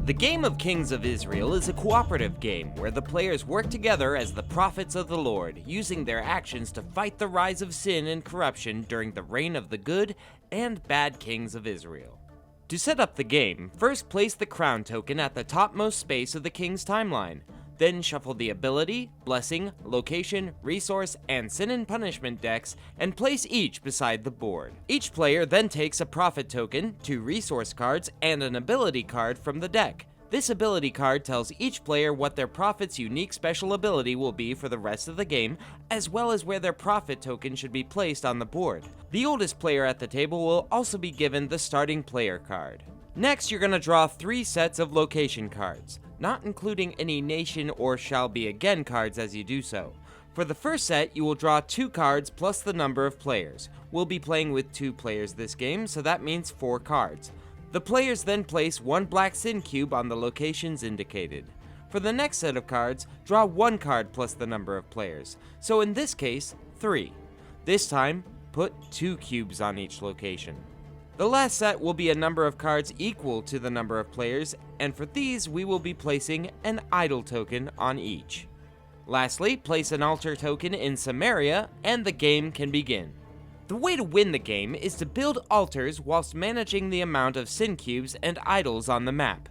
The game of Kings of Israel is a cooperative game where the players work together as the prophets of the Lord, using their actions to fight the rise of sin and corruption during the reign of the good and bad kings of Israel. To set up the game, first place the crown token at the topmost space of the king's timeline. Then shuffle the ability, blessing, location, resource, and sin and punishment decks and place each beside the board. Each player then takes a prophet token, 2 resource cards, and an ability card from the deck. This ability card tells each player what their prophet's unique special ability will be for the rest of the game, as well as where their prophet token should be placed on the board. The oldest player at the table will also be given the starting player card. Next, you're going to draw 3 sets of location cards, not including any nation or shall be again cards as you do so. For the first set, you will draw 2 cards plus the number of players. We'll be playing with 2 players this game, so that means 4 cards. The players then place 1 black sin cube on the locations indicated. For the next set of cards, draw 1 card plus the number of players, so in this case, 3. This time, put 2 cubes on each location. The last set will be a number of cards equal to the number of players, and for these we will be placing an idol token on each. Lastly, place an altar token in Samaria, and the game can begin. The way to win the game is to build altars whilst managing the amount of sin cubes and idols on the map.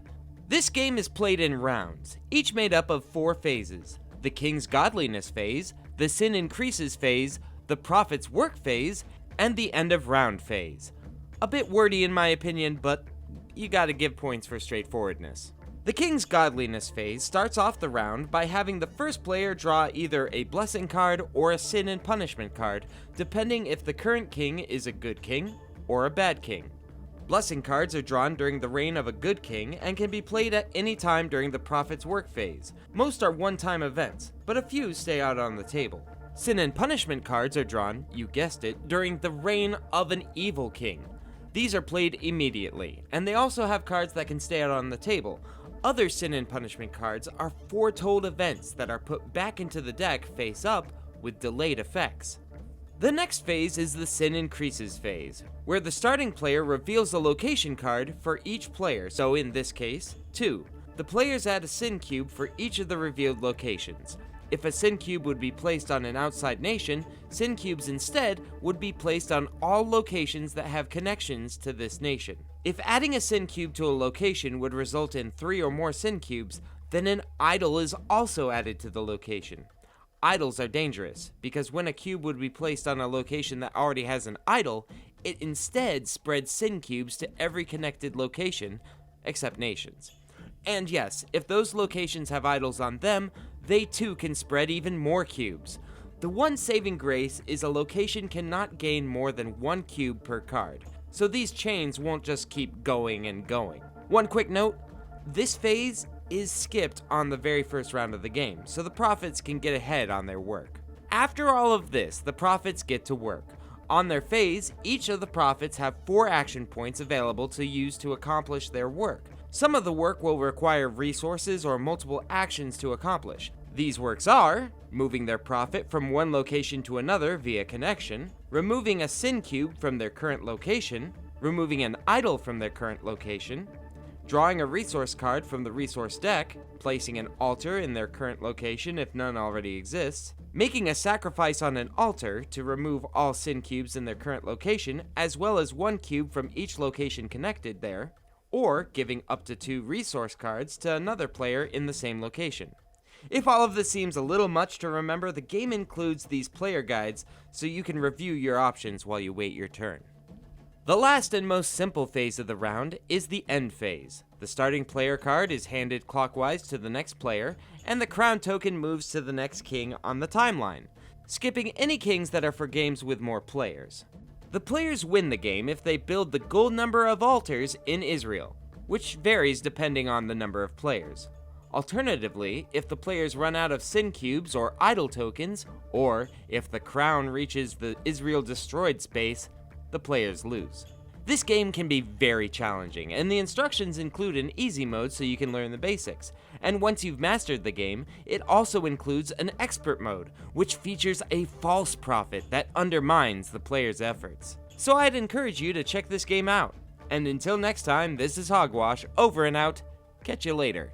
This game is played in rounds, each made up of 4 phases: the King's Godliness phase, the Sin Increases phase, the Prophet's Work phase, and the End of Round phase. A bit wordy in my opinion, but you gotta give points for straightforwardness. The King's Godliness phase starts off the round by having the first player draw either a blessing card or a sin and punishment card, depending if the current king is a good king or a bad king. Blessing cards are drawn during the reign of a good king and can be played at any time during the Prophet's Work phase. Most are one-time events, but a few stay out on the table. Sin and punishment cards are drawn, you guessed it, during the reign of an evil king. These are played immediately, and they also have cards that can stay out on the table. Other sin and punishment cards are foretold events that are put back into the deck face up with delayed effects. The next phase is the Sin Increases phase, where the starting player reveals a location card for each player, so in this case, 2. The players add a sin cube for each of the revealed locations. If a sin cube would be placed on an outside nation, sin cubes instead would be placed on all locations that have connections to this nation. If adding a sin cube to a location would result in 3 or more sin cubes, then an idol is also added to the location. Idols are dangerous, because when a cube would be placed on a location that already has an idol, it instead spreads sin cubes to every connected location, except nations. And yes, if those locations have idols on them, they too can spread even more cubes. The one saving grace is a location cannot gain more than 1 cube per card, so these chains won't just keep going and going. One quick note, this phase is skipped on the very first round of the game, so the prophets can get ahead on their work. After all of this, the prophets get to work. On their phase, each of the prophets have 4 action points available to use to accomplish their work. Some of the work will require resources or multiple actions to accomplish. These works are moving their prophet from one location to another via connection, removing a sin cube from their current location, removing an idol from their current location, drawing a resource card from the resource deck, placing an altar in their current location if none already exists, making a sacrifice on an altar to remove all sin cubes in their current location, as well as 1 cube from each location connected there, or giving up to 2 resource cards to another player in the same location. If all of this seems a little much to remember, the game includes these player guides so you can review your options while you wait your turn. The last and most simple phase of the round is the end phase. The starting player card is handed clockwise to the next player, and the crown token moves to the next king on the timeline, skipping any kings that are for games with more players. The players win the game if they build the goal number of altars in Israel, which varies depending on the number of players. Alternatively, if the players run out of sin cubes or idol tokens, or if the crown reaches the Israel destroyed space, the players lose. This game can be very challenging, and the instructions include an easy mode so you can learn the basics. And once you've mastered the game, it also includes an expert mode, which features a false prophet that undermines the player's efforts. So I'd encourage you to check this game out. And until next time, this is Hogwash, over and out. Catch you later.